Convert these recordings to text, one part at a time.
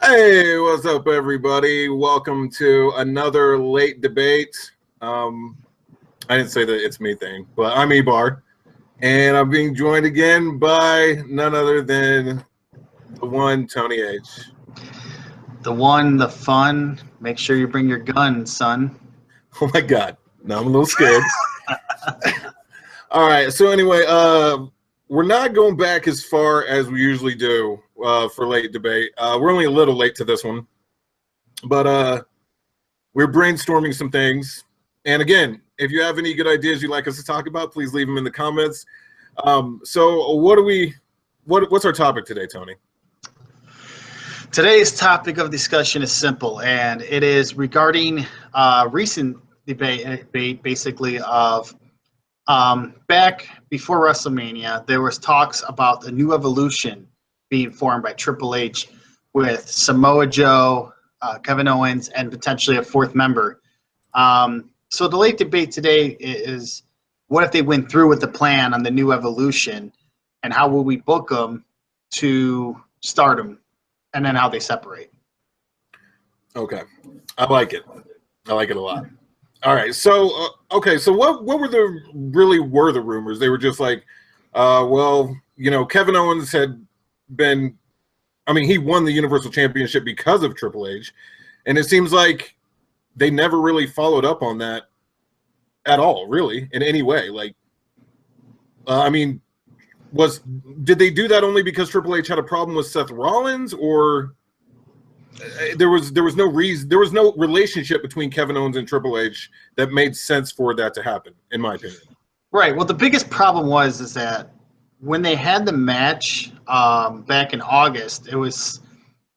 Hey, what's up, everybody? Welcome to another late debate. I didn't say that it's me thing, but I'm EBar, and I'm being joined again by none other than the one Tony H. The one, the fun. Make sure you bring your gun, son. Oh my God! Now I'm a little scared. All right. So anyway, we're not going back as far as we usually do for late debate. We're only a little late to this one, but we're brainstorming some things. And again, if you have any good ideas you'd like us to talk about, please leave them in the comments. So what's our topic today, Tony? Today's topic of discussion is simple, and it is regarding recent debate basically of back before WrestleMania, there was talks about the new evolution being formed by Triple H with Samoa Joe, Kevin Owens, and potentially a fourth member. So the late debate today is, what if they went through with the plan on the new evolution, and how will we book them to Stardom, and then how they separate? Okay, I like it. I like it a lot. All right, so okay, so what were the rumors? They were just like, well, you know, Kevin Owens had been, I mean, he won the Universal Championship because of Triple H, and it seems like they never really followed up on that at all, really, in any way. Like, I mean, did they do that only because Triple H had a problem with Seth Rollins, or there was no reason, there was no relationship between Kevin Owens and Triple H that made sense for that to happen, in my opinion. Right. Well, the biggest problem is that when they had the match back in August, it was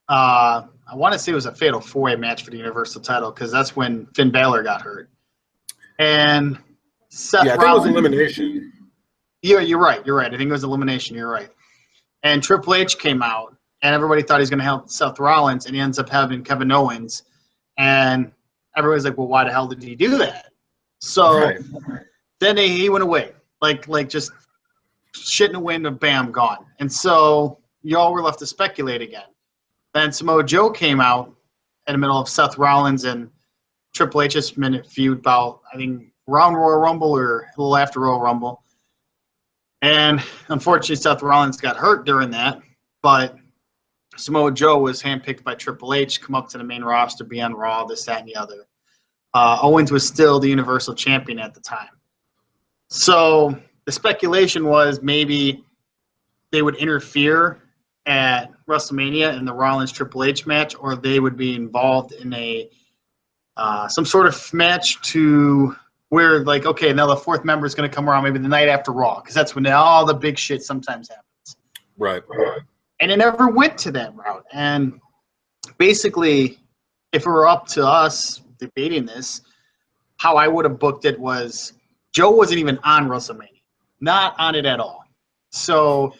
I want to say it was a fatal four-way match for the Universal title, because that's when Finn Balor got hurt. And Seth Rollins, I think it was elimination. You're right. I think it was elimination. You're right. And Triple H came out, and everybody thought he was going to help Seth Rollins, and he ends up having Kevin Owens. And everybody's like, well, why the hell did he do that? So then he went away, like just shit in the wind, and bam, gone. And so you all were left to speculate again. Then Samoa Joe came out in the middle of Seth Rollins and Triple H's minute feud about, I think, around Royal Rumble or a little after Royal Rumble. And unfortunately, Seth Rollins got hurt during that, but Samoa Joe was handpicked by Triple H, come up to the main roster, be on Raw, this, that, and the other. Owens was still the Universal Champion at the time. So the speculation was maybe they would interfere at WrestleMania in the Rollins-Triple H match, or they would be involved in a some sort of match to where, like, okay, now the fourth member is going to come around maybe the night after Raw, because that's when all the big shit sometimes happens. Right. And it never went to that route. And basically, if it were up to us debating this, how I would have booked it was Joe wasn't even on WrestleMania. Not on it at all. So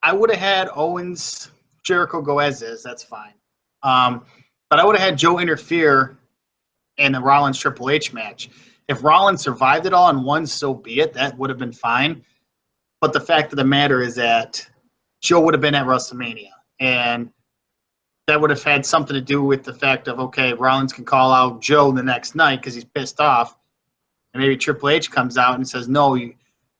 I would have had Owens, Jericho go as is. That's fine. But I would have had Joe interfere in the Rollins-Triple H match. If Rollins survived it all and won, so be it. That would have been fine. But the fact of the matter is that Joe would have been at WrestleMania. And that would have had something to do with the fact of, okay, Rollins can call out Joe the next night because he's pissed off. And maybe Triple H comes out and says, no,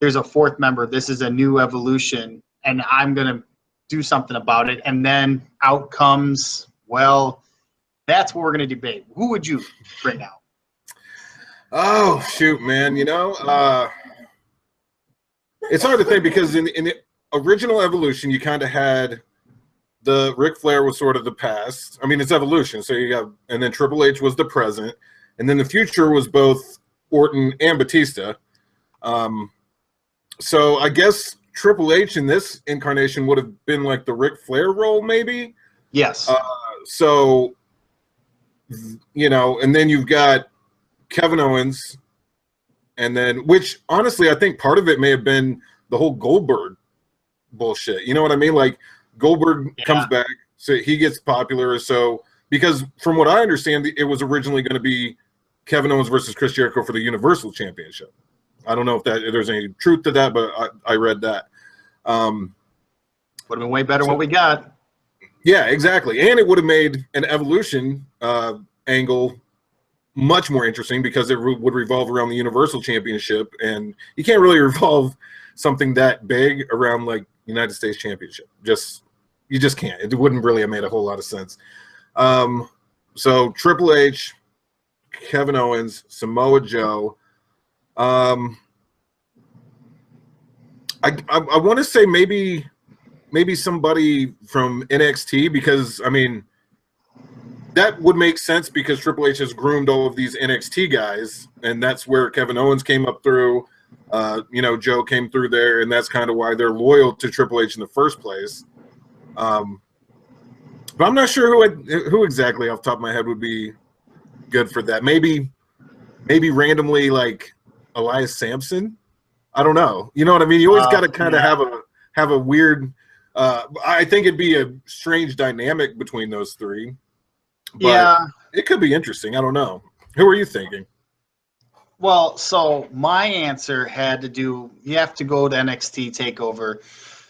there's a fourth member. This is a new evolution, and I'm going to do something about it. And then out comes, well, that's what we're going to debate. Who would you bring out? Oh, shoot, man. You know, it's hard to think, because in the original evolution, you kind of had the Ric Flair was sort of the past. I mean, it's evolution. So you got, and then Triple H was the present. And then the future was both Orton and Batista. So I guess Triple H in this incarnation would have been like the Ric Flair role, maybe. Yes. So, you know, and then you've got Kevin Owens, and then, which honestly, I think part of it may have been the whole Goldberg bullshit. You know what I mean? Like, Goldberg comes back, so he gets popular. So, because from what I understand, it was originally going to be Kevin Owens versus Chris Jericho for the Universal Championship. I don't know if there's any truth to that, but I read that. Would have been way better what we got. Yeah, exactly. And it would have made an Evolution angle much more interesting because it would revolve around the Universal Championship, and you can't really revolve something that big around like United States Championship. You just can't. It wouldn't really have made a whole lot of sense. So Triple H, Kevin Owens, Samoa Joe. I want to say maybe somebody from NXT, because I mean that would make sense because Triple H has groomed all of these NXT guys, and that's where Kevin Owens came up through. Joe came through there, and that's kind of why they're loyal to Triple H in the first place. But I'm not sure who exactly off the top of my head would be good for that. Maybe randomly like Elias Sampson. I don't know. You know what I mean? You always got to kind of have a weird. I think it'd be a strange dynamic between those three. But yeah, it could be interesting. I don't know. Who are you thinking? Well, so my answer had to do. You have to go to NXT Takeover.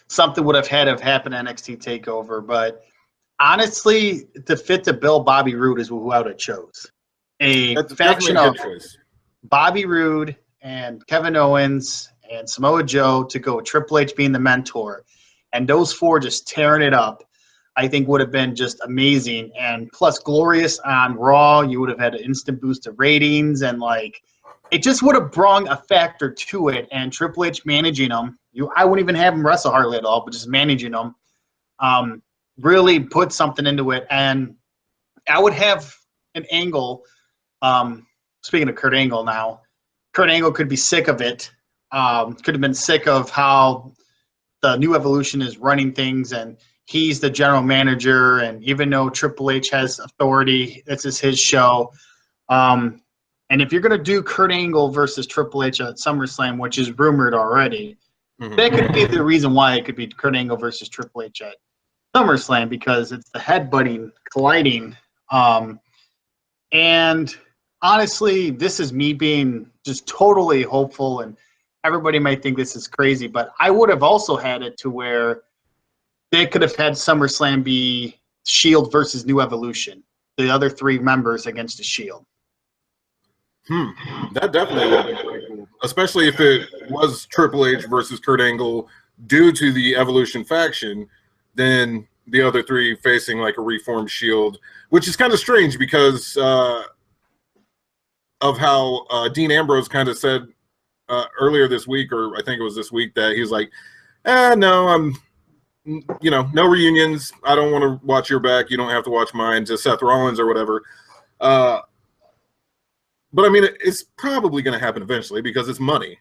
Something would have had to have happened at NXT Takeover, but honestly, to fit the bill, Bobby Roode is who I would have chose. That's faction of Bobby Roode and Kevin Owens and Samoa Joe to go Triple H being the mentor, and those four just tearing it up. I think would have been just amazing. And plus Glorious on Raw, you would have had an instant boost of ratings, and like it just would have brought a factor to it. And Triple H managing them, I wouldn't even have him wrestle hardly at all, but just managing them really put something into it. And I would have an angle. Speaking of Kurt Angle now, Kurt Angle could be sick of it. Could have been sick of how the New Evolution is running things, and he's the general manager, and even though Triple H has authority, this is his show. And if you're going to do Kurt Angle versus Triple H at SummerSlam, which is rumored already, that could be the reason why it could be Kurt Angle versus Triple H at SummerSlam, because it's the headbutting, colliding. And honestly, this is me being just totally hopeful, and everybody might think this is crazy, but I would have also had it to where they could have had SummerSlam be Shield versus New Evolution, the other three members against the Shield. That definitely would be pretty cool, especially if it was Triple H versus Kurt Angle due to the Evolution faction, then the other three facing like a reformed Shield, which is kind of strange because of how Dean Ambrose kind of said earlier this week, or I think it was this week, that he's like, no, no reunions. I don't want to watch your back. You don't have to watch mine, to Seth Rollins or whatever. But I mean, it's probably going to happen eventually because it's money.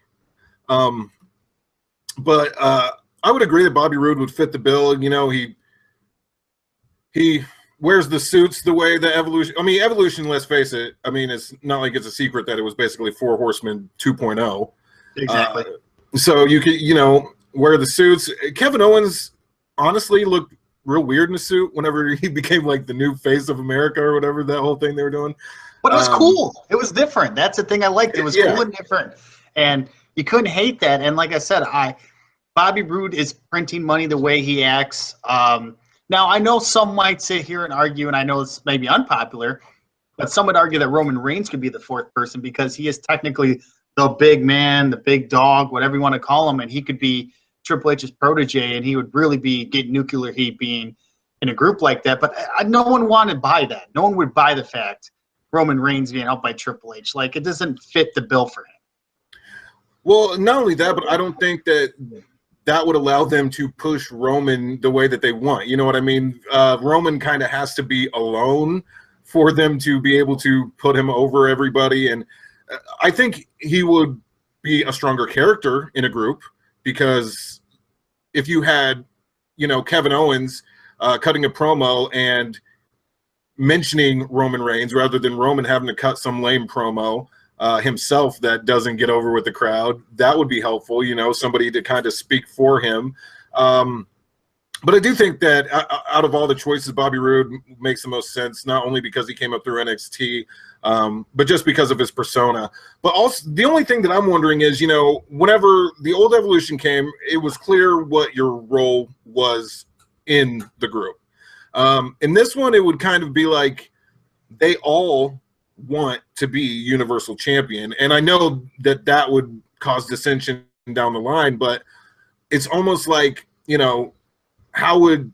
But I would agree that Bobby Roode would fit the bill. You know, he wears the suits the way the Evolution. I mean, Evolution, let's face it. I mean, it's not like it's a secret that it was basically Four Horsemen 2.0. Exactly. So you could, wear the suits. Kevin Owens honestly looked real weird in a suit whenever he became like the new face of America or whatever, that whole thing they were doing. But it was cool. It was different. That's the thing I liked. It was cool and different. And you couldn't hate that. And like I said, Bobby Roode is printing money the way he acts. Now, I know some might sit here and argue, and I know it's maybe unpopular, but some would argue that Roman Reigns could be the fourth person because he is technically the big man, the big dog, whatever you want to call him, and he could be Triple H's protege, and he would really be getting nuclear heat being in a group like that. But no one wanted to buy that. No one would buy the fact Roman Reigns being helped by Triple H. Like, it doesn't fit the bill for him. Well, not only that, but I don't think that would allow them to push Roman the way that they want. You know what I mean? Roman kind of has to be alone for them to be able to put him over everybody. And I think he would be a stronger character in a group, because if you had, Kevin Owens cutting a promo and mentioning Roman Reigns rather than Roman having to cut some lame promo himself that doesn't get over with the crowd, that would be helpful, somebody to kind of speak for him. But I do think that out of all the choices, Bobby Roode makes the most sense, not only because he came up through NXT, but just because of his persona. But also, the only thing that I'm wondering is, whenever the old Evolution came, it was clear what your role was in the group. In this one, it would kind of be like they all want to be Universal Champion. And I know that that would cause dissension down the line, but it's almost like, you know, how would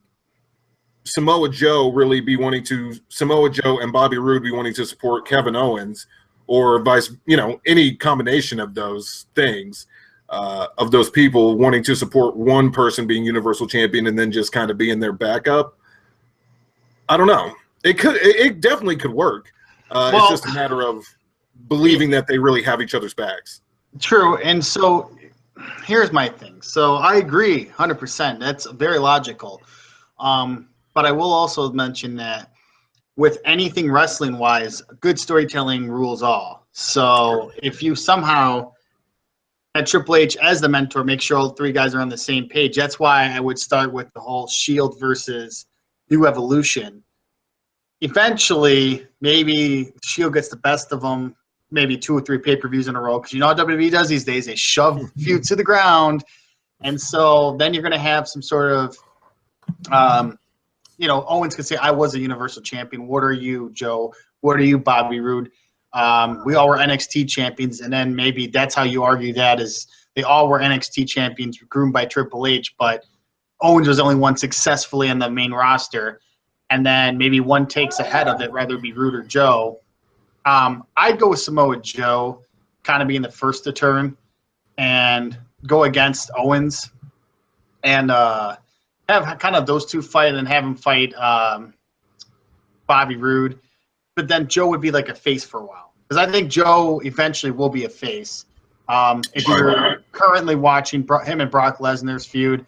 Samoa Joe really be wanting to, Samoa Joe and Bobby Roode be wanting to support Kevin Owens, or vice, you know, any combination of those things, of those people wanting to support one person being Universal Champion and then just kind of being their backup. I don't know. It definitely could work. It's just a matter of believing that they really have each other's backs. True. And so here's my thing. So I agree 100%. That's very logical. But I will also mention that with anything wrestling wise, good storytelling rules all. So if you somehow had Triple H as the mentor, make sure all three guys are on the same page. That's why I would start with the whole Shield versus New Evolution. Eventually, maybe Shield gets the best of them, maybe 2 or 3 pay-per-views in a row. Because you know what WWE does these days? They shove feuds to the ground. And so then you're going to have some sort of, you know, Owens could say, I was a Universal Champion. What are you, Joe? What are you, Bobby Roode? We all were NXT champions. And then maybe that's how you argue that is they all were NXT champions groomed by Triple H, but Owens was the only one successfully on the main roster. And then maybe one takes ahead of it, whether it be Roode or Joe. I'd go with Samoa Joe kind of being the first to turn and go against Owens and have kind of those two fight and have him fight Bobby Roode. But then Joe would be like a face for a while. Because I think Joe eventually will be a face. If you're currently watching him and Brock Lesnar's feud,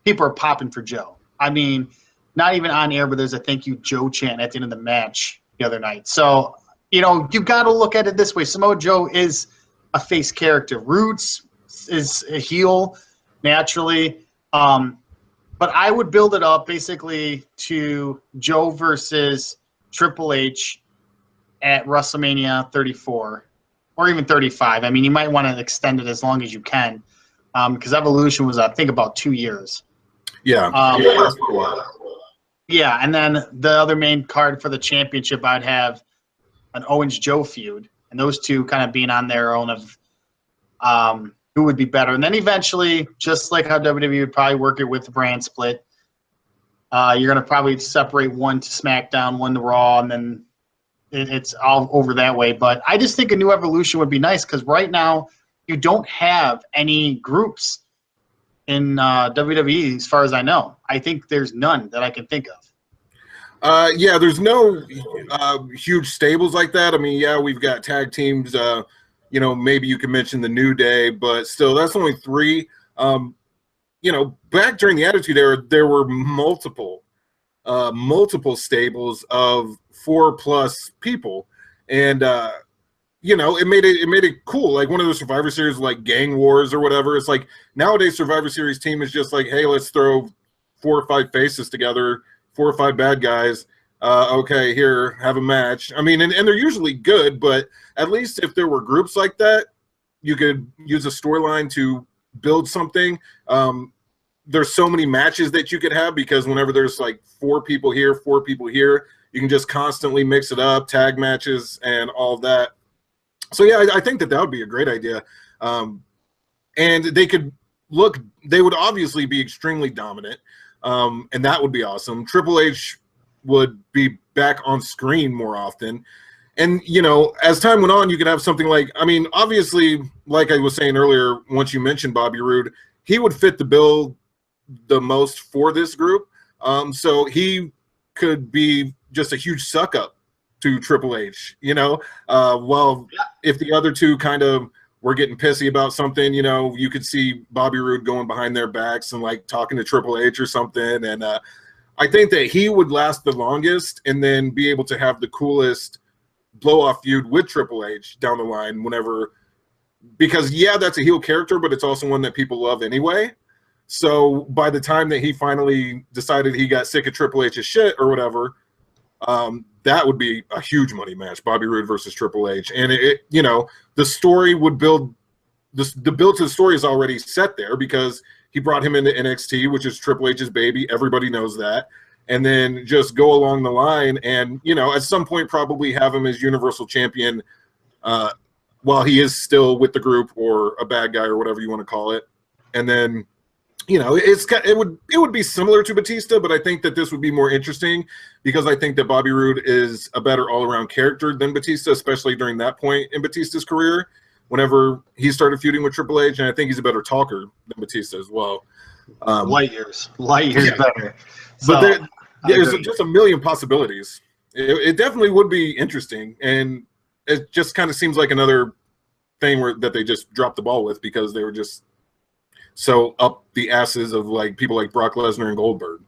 people are popping for Joe. I mean, not even on air, but there's a thank you Joe chant at the end of the match the other night. So, you know, you've got to look at it this way. Samoa Joe is a face character. Roots is a heel naturally. But I would build it up basically to Joe versus Triple H at WrestleMania 34 or even 35. I mean, you might want to extend it as long as you can because Evolution was, I think, about 2 years. Yeah. Yeah, and then the other main card for the championship, I'd have an Owens-Joe feud, and those two kind of being on their own of who would be better. And then eventually, just like how WWE would probably work it with the brand split, you're going to probably separate one to SmackDown, one to Raw, and then it's all over that way. But I just think a new Evolution would be nice because right now you don't have any groups in WWE as far as I know. I think there's none that I can think of. Yeah, there's no huge stables like that. I mean, yeah, we've got tag teams. You know, maybe you can mention the New Day, but still, that's only 3. You know, back during the Attitude Era, there were multiple stables of 4+ people, and you know, it made it cool. Like one of the Survivor Series, like Gang Wars or whatever. It's like nowadays Survivor Series team is just like, hey, let's throw 4 or 5 faces together, 4 or 5 bad guys. Okay, here, have a match. I mean, and they're usually good, but at least if there were groups like that, you could use a storyline to build something. There's so many matches that you could have because whenever there's like 4 people here, 4 people here, you can just constantly mix it up, tag matches and all that. So yeah, I think that would be a great idea. And they would obviously be extremely dominant. And that would be awesome. Triple H would be back on screen more often. And, you know, as time went on, you could have something like, I mean, obviously, like I was saying earlier, once you mentioned Bobby Roode, he would fit the bill the most for this group. So he could be just a huge suck up to Triple H, you know? If the other two kind of were getting pissy about something, you know, you could see Bobby Roode going behind their backs and like talking to Triple H or something. And I think that he would last the longest and then be able to have the coolest blow-off feud with Triple H down the line whenever, because yeah, that's a heel character, but it's also one that people love anyway. So by the time that he finally decided he got sick of Triple H's shit or whatever, that would be a huge money match, Bobby Roode versus Triple H. And it you know, the story would build, the build to the story is already set there because he brought him into NXT, which is Triple H's baby. Everybody knows that. and then just go along the line and, you know, at some point probably have him as Universal Champion while he is still with the group or a bad guy or whatever you want to call it. And then, you know, it would be similar to Batista, but I think that this would be more interesting because I think that Bobby Roode is a better all-around character than Batista, especially during that point in Batista's career, whenever he started feuding with Triple H, and I think he's a better talker than Batista as well. Light years better. But there's just a million possibilities. It definitely would be interesting, and it just kind of seems like another thing that they just dropped the ball with because they were just so up the asses of like people like Brock Lesnar and Goldberg.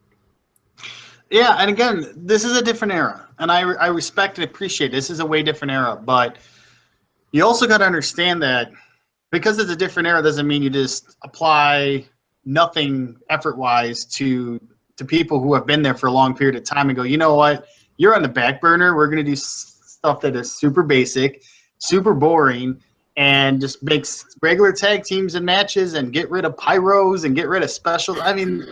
Yeah, and again, this is a different era, and I respect and appreciate this is a way different era, but you also got to understand that because it's a different era doesn't mean you just apply nothing effort-wise to people who have been there for a long period of time and go, you know what, you're on the back burner. We're going to do stuff that is super basic, super boring, and just makes regular tag teams and matches and get rid of pyros and get rid of specials. I mean,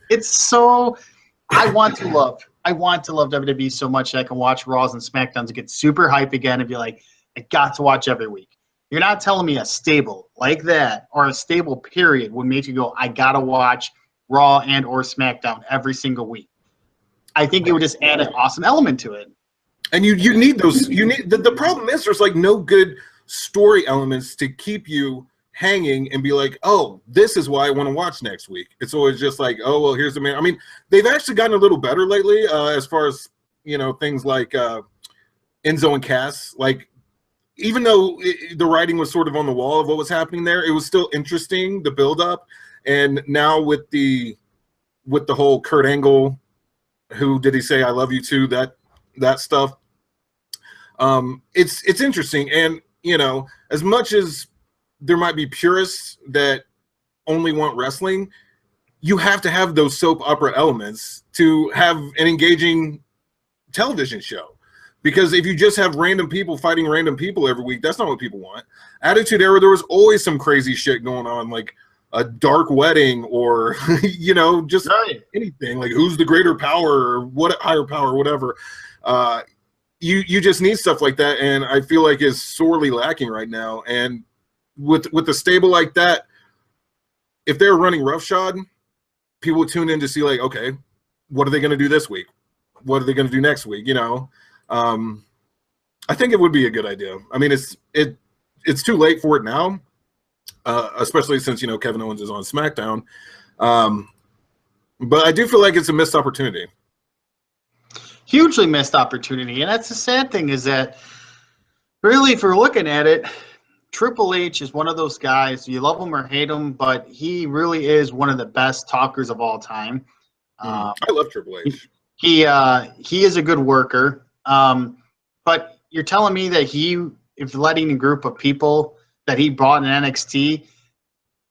it's so – I want to love WWE so much that I can watch Raws and SmackDowns and get super hype again and be like, I got to watch every week. You're not telling me a stable like that or a stable period would make you go, I got to watch Raw and or SmackDown every single week. I think it would just add an awesome element to it. And you need those. You need the problem is there's like no good story elements to keep you hanging and be like, oh, this is why I want to watch next week. It's always just like, oh, well, here's the man. I mean, they've actually gotten a little better lately as far as, you know, things like Enzo and Cass. Like, even though the writing was sort of on the wall of what was happening there, it was still interesting, the build up. And now with the whole Kurt Angle, who did he say I love you to, that stuff, it's interesting. And, you know, as much as there might be purists that only want wrestling, you have to have those soap opera elements to have an engaging television show. Because if you just have random people fighting random people every week, that's not what people want. Attitude Era, there was always some crazy shit going on, like a dark wedding or, you know, just anything. Like who's the greater power or what higher power, whatever. You just need stuff like that, and I feel like is sorely lacking right now. And with a stable like that, if they're running roughshod, people would tune in to see like, okay, what are they going to do this week? What are they going to do next week? You know. I think it would be a good idea. I mean, it's too late for it now, especially since, you know, Kevin Owens is on SmackDown. But I do feel like it's a missed opportunity. Hugely missed opportunity, and that's the sad thing is that really, if we're looking at it, Triple H is one of those guys. You love him or hate him, but he really is one of the best talkers of all time. I love Triple H. He is a good worker. But you're telling me that if letting a group of people that he brought in NXT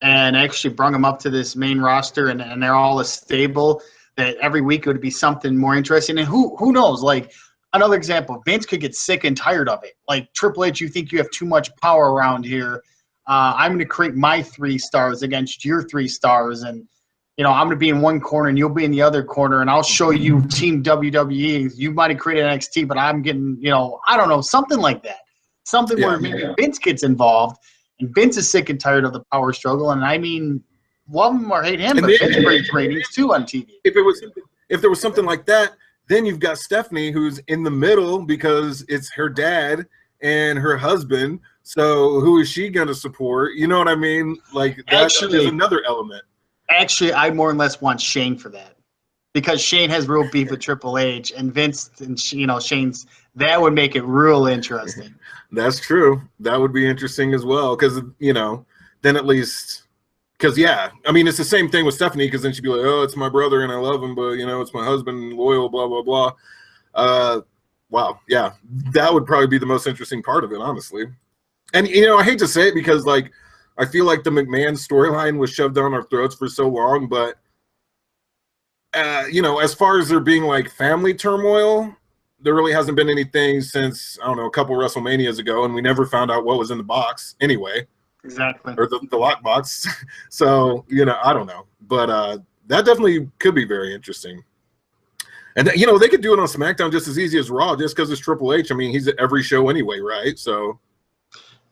and actually brought them up to this main roster and they're all a stable, that every week it would be something more interesting. And who knows? Like another example, Vince could get sick and tired of it. Like Triple H, you think you have too much power around here. I'm going to create my 3 stars against your 3 stars, and you know, I'm going to be in one corner and you'll be in the other corner, and I'll show you Team WWE. You might have created NXT, but I'm getting, you know, I don't know, something like that. Something where maybe Vince gets involved, and Vince is sick and tired of the power struggle. And I mean, love him or hate him, but Vince brings ratings too on TV. If there was something like that, then you've got Stephanie who's in the middle because it's her dad and her husband. So who is she going to support? You know what I mean? Like that's another element. Actually, I more or less want Shane for that, because Shane has real beef with Triple H, and Vince and, you know, Shane's, that would make it real interesting. That's true. That would be interesting as well, because, you know, then at least, because, yeah, I mean, it's the same thing with Stephanie, because then she'd be like, oh, it's my brother and I love him, but, you know, it's my husband, loyal, blah, blah, blah. Wow, yeah, that would probably be the most interesting part of it, honestly. And, you know, I hate to say it because, like, I feel like the McMahon storyline was shoved down our throats for so long, but, you know, as far as there being, like, family turmoil, there really hasn't been anything since, I don't know, a couple WrestleManias ago, and we never found out what was in the box anyway. Exactly. Or the lock box. So, you know, I don't know. But that definitely could be very interesting. And you know, they could do it on SmackDown just as easy as Raw, just because it's Triple H. I mean, he's at every show anyway, right? So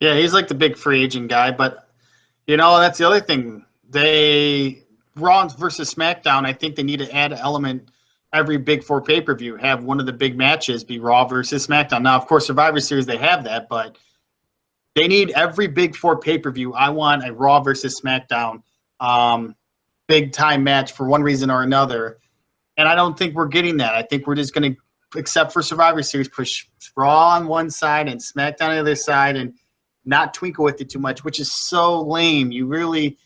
Yeah, he's like the big free agent guy, but you know, that's the other thing. Raw versus SmackDown, I think they need to add an element every Big Four pay-per-view, have one of the big matches be Raw versus SmackDown. Now, of course, Survivor Series, they have that, but they need every Big Four pay-per-view. I want a Raw versus SmackDown big-time match for one reason or another, and I don't think we're getting that. I think we're just going to, except for Survivor Series, push Raw on one side and SmackDown on the other side and not twinkle with it too much, which is so lame. You really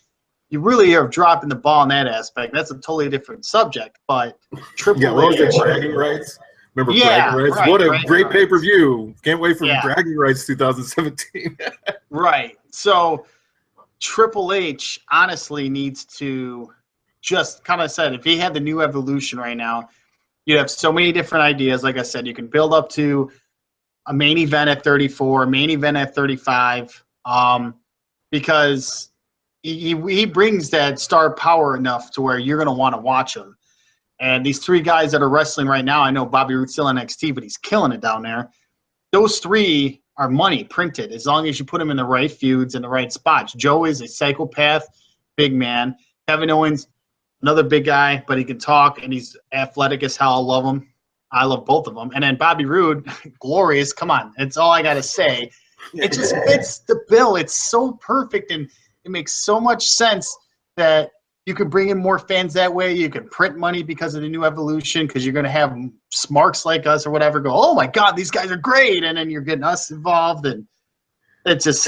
are dropping the ball in that aspect. That's a totally different subject, but Triple H. Bragging rights. Remember Yeah, Bragging Rights? right, What a Bragging great Rights. pay-per-view. Can't wait for Yeah. Bragging Rights 2017. Right. So Triple H honestly needs to just kind of said, if he had the new evolution right now, you'd have so many different ideas. Like I said, you can build up to a main event at 34, a main event at 35, because he brings that star power enough to where you're going to want to watch him. And these three guys that are wrestling right now, I know Bobby Roode's still in NXT, but he's killing it down there. Those three are money printed as long as you put them in the right feuds and the right spots. Joe is a psychopath, big man. Kevin Owens, another big guy, but he can talk and he's athletic as hell. I love him. I love both of them. And then Bobby Roode, glorious. Come on, that's all I got to say. It just fits the bill. It's so perfect, and it makes so much sense that you could bring in more fans that way. You could print money because of the new evolution, because you're going to have smarks like us or whatever go, oh, my God, these guys are great. And then you're getting us involved, and it's just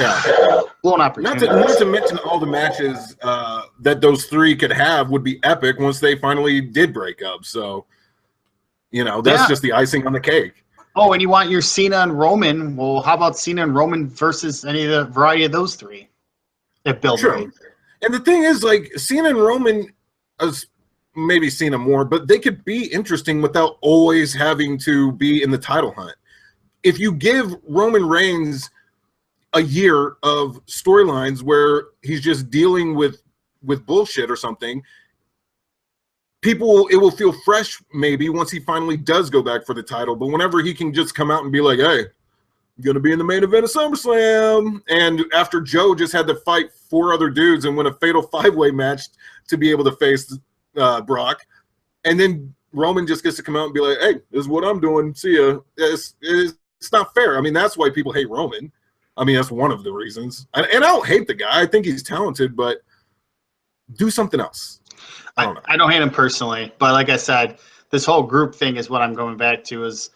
blown opportunity. Not to mention all the matches that those three could have would be epic once they finally did break up. So, you know, that's just the icing on the cake. Oh, and you want your Cena and Roman. Well, how about Cena and Roman versus any of the variety of those three? That build Sure. right. And the thing is, like, Cena and Roman, maybe Cena more, but they could be interesting without always having to be in the title hunt. If you give Roman Reigns a year of storylines where he's just dealing with bullshit or something, it will feel fresh maybe once he finally does go back for the title. But whenever he can just come out and be like, hey, I'm going to be in the main event of SummerSlam. And after Joe just had to fight 4 other dudes and win a fatal 5-way match to be able to face Brock. And then Roman just gets to come out and be like, hey, this is what I'm doing. See ya. It's not fair. I mean, that's why people hate Roman. I mean, that's one of the reasons. And I don't hate the guy. I think he's talented, but do something else. I don't hate him personally, but like I said, this whole group thing is what I'm going back to is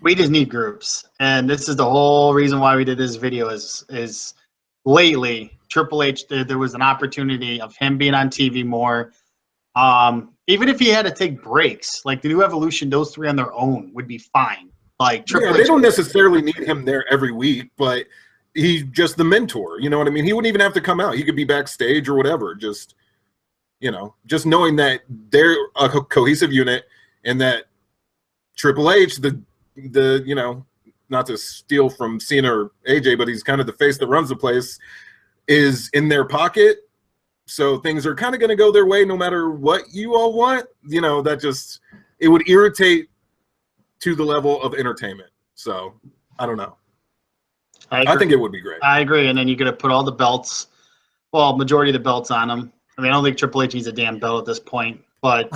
we just need groups. And this is the whole reason why we did this video is lately Triple H, there was an opportunity of him being on TV more. Even if he had to take breaks, like the new evolution, those three on their own would be fine. Like Triple H, they don't necessarily need him there every week, but he's just the mentor. You know what I mean? He wouldn't even have to come out. He could be backstage or whatever. Just, you know, just knowing that they're a cohesive unit and that Triple H, the you know, not to steal from Cena or AJ, but he's kind of the face that runs the place, is in their pocket. So things are kind of going to go their way no matter what you all want. You know, that just, it would irritate to the level of entertainment. So I don't know. I think it would be great. I agree. And then you're going to put all the belts, well, majority of the belts on them. I mean, I don't think Triple H needs a damn belt at this point, but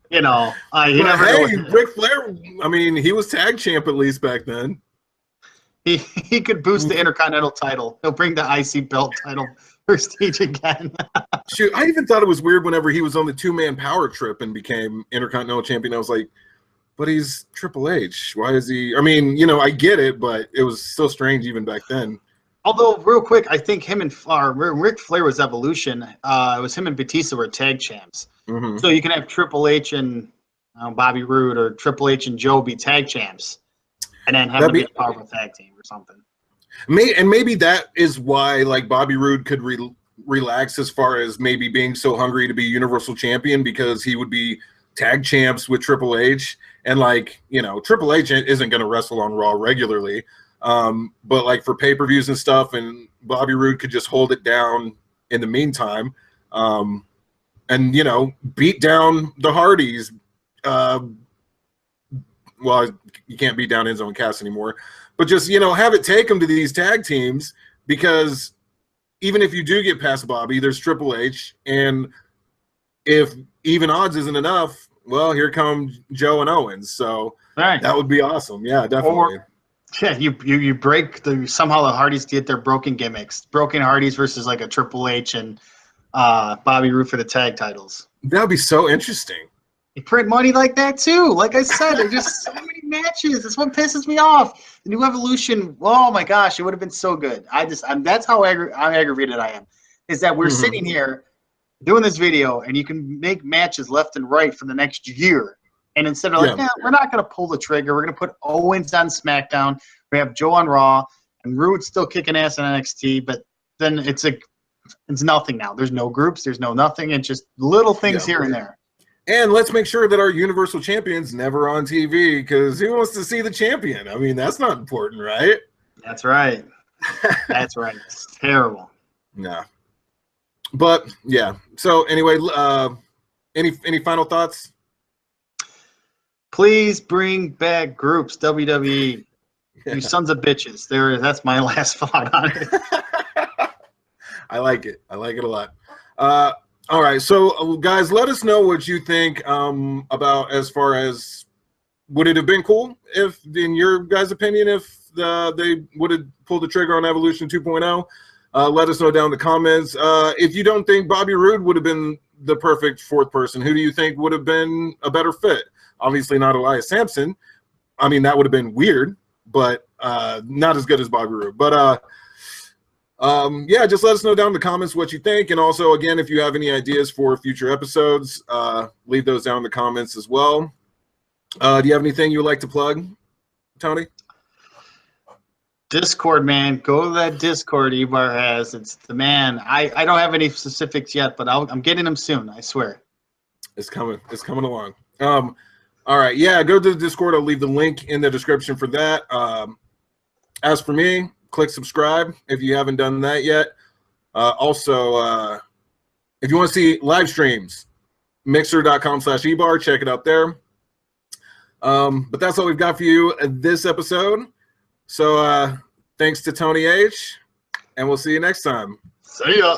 you know, you never know. Hey, Ric Flair, I mean, he was tag champ at least back then. He could boost the Intercontinental title. He'll bring the IC belt title prestige again. Shoot, I even thought it was weird whenever he was on the 2-man power trip and became Intercontinental champion. I was like, but he's Triple H. Why is he? I mean, you know, I get it, but it was so strange even back then. Although, real quick, I think him and Ric Flair was Evolution. It was him and Batista were tag champs. So you can have Triple H and Bobby Roode, or Triple H and Joe be tag champs, and then have them be a powerful tag team or something. Maybe that is why, like, Bobby Roode could relax as far as maybe being so hungry to be Universal Champion, because he would be tag champs with Triple H. And, like, you know, Triple H isn't going to wrestle on Raw regularly. But, like, for pay-per-views and stuff, and Bobby Roode could just hold it down in the meantime. And, you know, beat down the Hardys, well, you can't be down in zone cast anymore, but just, you know, have it take them to these tag teams, because even if you do get past Bobby, there's Triple H, and if even odds isn't enough, well, here come Joe and Owens. So that would be awesome. Yeah, definitely. Yeah, you break somehow the Hardys get their broken gimmicks, broken Hardys versus like a Triple H and Bobby Roode for the tag titles. That would be so interesting. You print money like that too. Like I said, there's just so many matches. That's what pisses me off. The new Evolution. Oh my gosh, it would have been so good. That's how aggravated I am. Is that we're sitting here doing this video, and you can make matches left and right for the next year. And instead of we're not going to pull the trigger. We're going to put Owens on SmackDown. We have Joe on Raw, and Roode still kicking ass in NXT. But then it's nothing now. There's no groups. There's no nothing. It's just little things here and there. And let's make sure that our Universal Champion's never on TV, because who wants to see the champion? I mean, that's not important, right? That's right. That's right. It's terrible. Yeah. But yeah. So anyway, any final thoughts? Please bring back groups, WWE. You sons of bitches. That's my last thought on it. I like it. I like it a lot. All right, so guys, let us know what you think about, as far as, would it have been cool if, in your guys' opinion, if they would have pulled the trigger on Evolution 2.0? Let us know down in the comments. If you don't think Bobby Roode would have been the perfect fourth person, who do you think would have been a better fit? Obviously not Elias Sampson. I mean, that would have been weird, but not as good as Bobby Roode. But yeah, just let us know down in the comments what you think. And also, again, if you have any ideas for future episodes, leave those down in the comments as well. Do you have anything you would like to plug, Tony? Discord, man. Go to that Discord EBar has. It's the man. I don't have any specifics yet, but I'm getting them soon, I swear. It's coming. It's coming along. All right. Yeah, go to the Discord. I'll leave the link in the description for that. As for me, click subscribe if you haven't done that yet. Also, if you want to see live streams, mixer.com/ebar, check it out there. But that's all we've got for you this episode. So thanks to Tony H, and we'll see you next time. See ya.